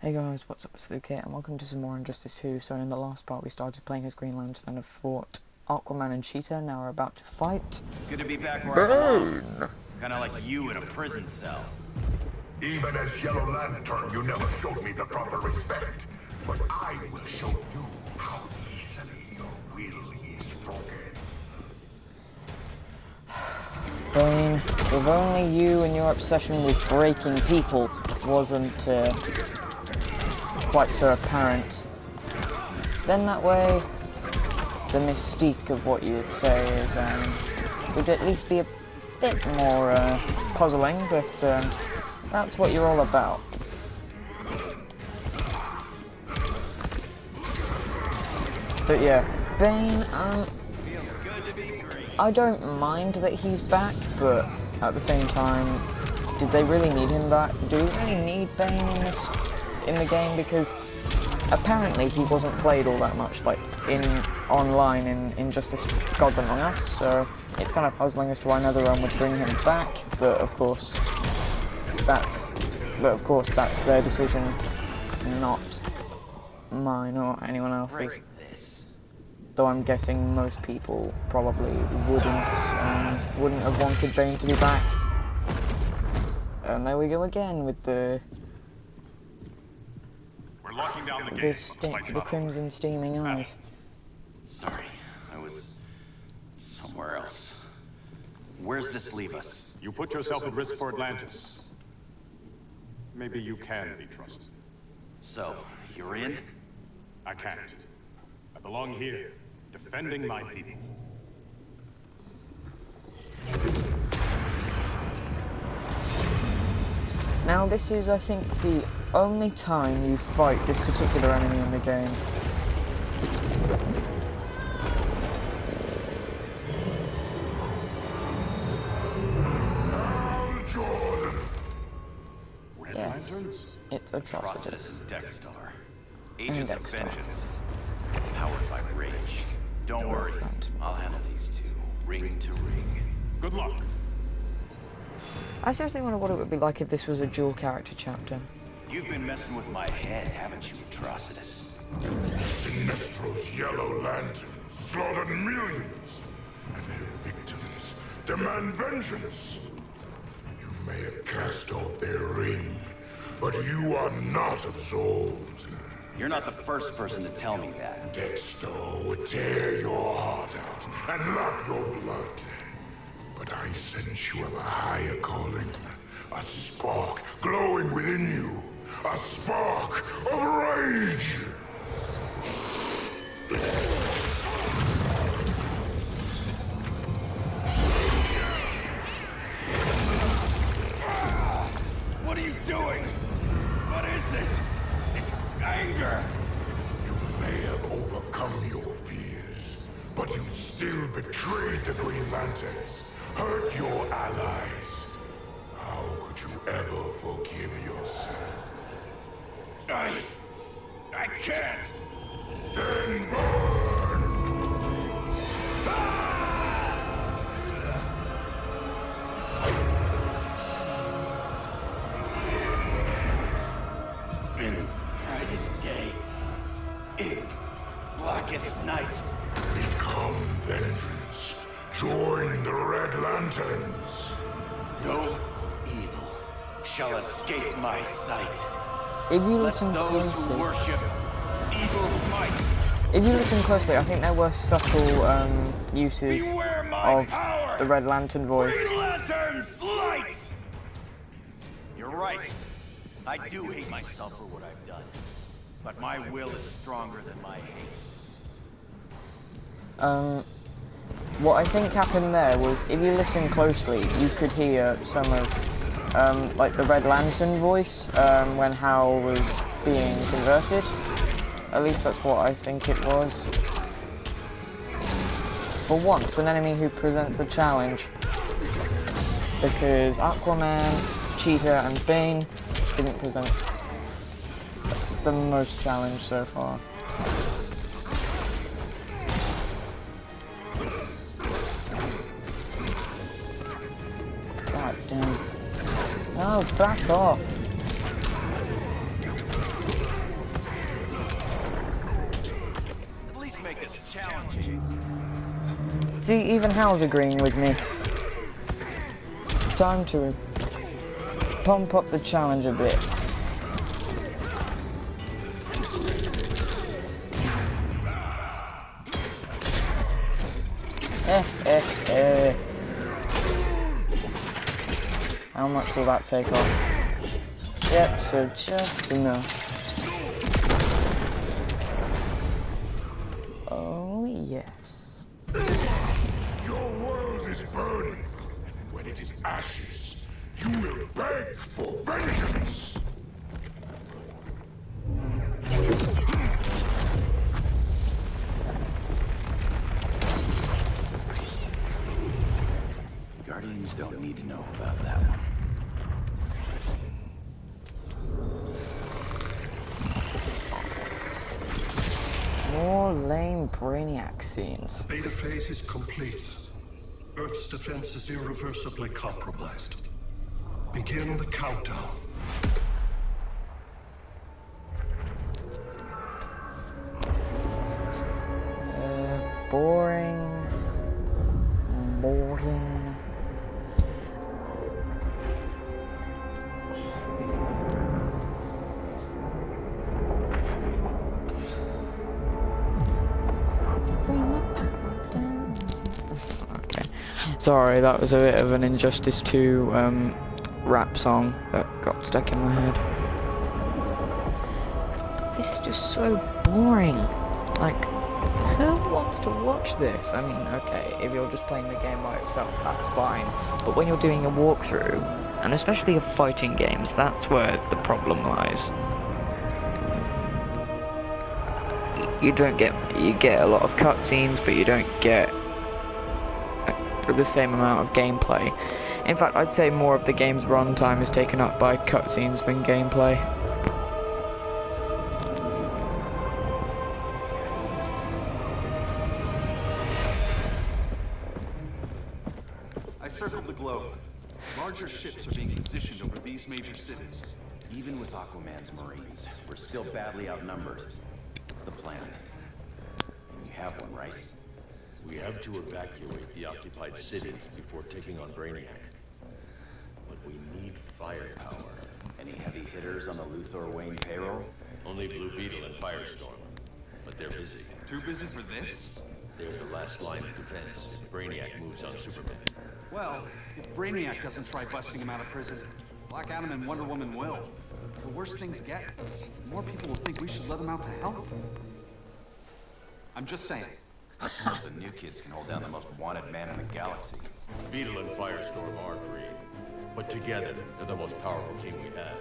Hey guys, what's up, it's Luke here, and welcome to some more Injustice 2. So in the last part we started playing as Green Lantern and have fought Aquaman and Cheetah. Now we're about to fight Good to be back where I belong. Kinda like you in a prison cell. Even as Yellow Lantern, you never showed me the proper respect. But I will show you how easily your will is broken. Bane. If only you and your obsession with breaking people wasn't quite so apparent. Then that way, the mystique of what you'd say is would at least be a bit more puzzling, but that's what you're all about. But yeah, Bane, I don't mind that he's back, but at the same time, did they really need him back? Do we really need Bane in the game? Because apparently he wasn't played all that much, like online in Injustice Gods Among Us, so it's kind of puzzling as to why NetherRealm would bring him back, but of course that's their decision, not mine or anyone else's. Though I'm guessing most people probably wouldn't have wanted Bane to be back. And there we go again with the We're locking down the gate. the crimson steaming eyes. Sorry, I was somewhere else. Where's this leave us? You put yourself at risk for Atlantis. Maybe you can be trusted. So, you're in? I can't. I belong here, defending my people. Now this is, I think, the only time you fight this particular enemy in the game. Red Yes, Lanterns? it's Atrocitus. and Dexstar. Agents of Dexstar. Vengeance. Powered by rage. Don't worry, I'll handle these two, ring to ring. Good luck. I seriously wonder what it would be like if this was a dual character chapter. You've been messing with my head, haven't you, Atrocitus? Sinestro's Yellow Lantern slaughtered millions, and their victims demand vengeance. You may have cast off their ring, but you are not absolved. You're not the first person to tell me that. Dexter would tear your heart out and lap your blood. But I sense you have a higher calling, a spark glowing within you, a spark of rage! What are you doing? What is this? This anger? You may have overcome your fears, but you still betrayed the Green Lanterns, hurt your allies. How could you ever forgive yourself? I can't. Then burn! In brightest day, in blackest night. Become vengeance. Join the Red Lanterns. No evil shall escape my sight. If you Let listen those who closely, worship evil's might I think there were subtle uses beware my of power. the Red Lantern voice. Green Lantern's light. You're right. I do hate myself for what I've done, but my will is stronger than my hate. What I think happened there was, if you listen closely, you could hear some of, like the Red Lantern voice when Hal was being converted. At least that's what I think it was. For once, an enemy who presents a challenge. Because Aquaman, Cheetah, and Bane didn't present the most challenge so far. God damn. No, back off. See, even Hal's agreeing with me. Time to pump up the challenge a bit. How much will that take off? Yep, so just enough. Oh, yes. Your world is burning, and when it is ashes, you will beg for vengeance. Guardians don't need to know about that one. More lame Brainiac scenes. Beta phase is complete. Earth's defense is irreversibly compromised. Begin the countdown. Boring. Okay. Sorry, that was a bit of an Injustice 2 rap song that got stuck in my head. But this is just so boring. Like, who wants to watch this? I mean, okay, if you're just playing the game by itself, that's fine. But when you're doing a walkthrough, and especially of fighting games, that's where the problem lies. You get a lot of cutscenes, but you don't get the same amount of gameplay. In fact, I'd say more of the game's runtime is taken up by cutscenes than gameplay. I circled the globe. Larger ships are being positioned over these major cities. Even with Aquaman's Marines, we're still badly outnumbered. What's the plan? And you have one, right? We have to evacuate the occupied cities before taking on Brainiac. But we need firepower. Any heavy hitters on the Luthor Wayne payroll? Only Blue Beetle and Firestorm. But they're busy. Too busy for this? They're the last line of defense if Brainiac moves on Superman. Well, if Brainiac doesn't try busting him out of prison, Black Adam and Wonder Woman will. The worse things get, the more people will think we should let him out to help. I'm just saying. The new kids can hold down the most wanted man in the galaxy. Beetle and Firestorm are green. But together, they're the most powerful team we have.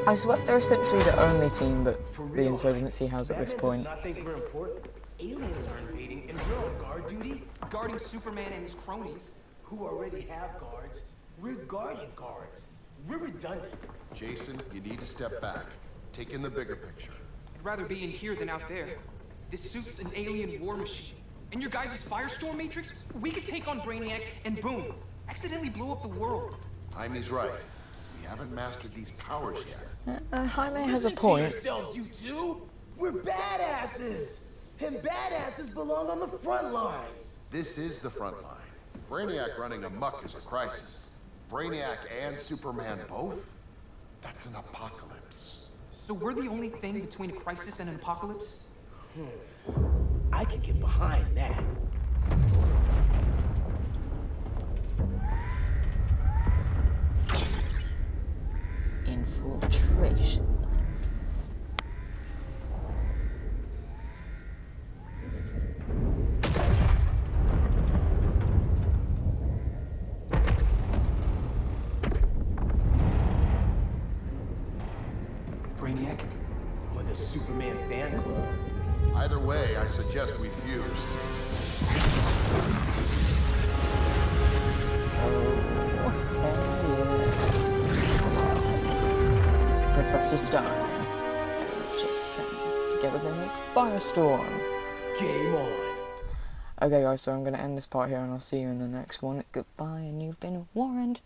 I swear they're essentially the only team that the insurgency has at this point. Does not think we're important. Aliens are invading, and we're on guard duty, guarding Superman and his cronies, who already have guards. We're guarding guards. We're redundant. Jason, you need to step back. Take in the bigger picture. I'd rather be in here than out there. This suit's an alien war machine. And your guys' Firestorm Matrix, we could take on Brainiac and boom, accidentally blow up the world. Jaime's right. We haven't mastered these powers yet. Jaime has a Listen point. to yourselves, you two. We're badasses. And badasses belong on the front lines. This is the front line. Brainiac running amok is a crisis. Brainiac and Superman both? That's an apocalypse. So we're the only thing between a crisis and an apocalypse? I can get behind that. Infiltration. Brainiac? Or the Superman fan club? Either way, I suggest we fuse. Professor Stein. Jason. Together they make Firestorm. Game on. Okay guys, so I'm going to end this part here and I'll see you in the next one. Goodbye, and you've been warned.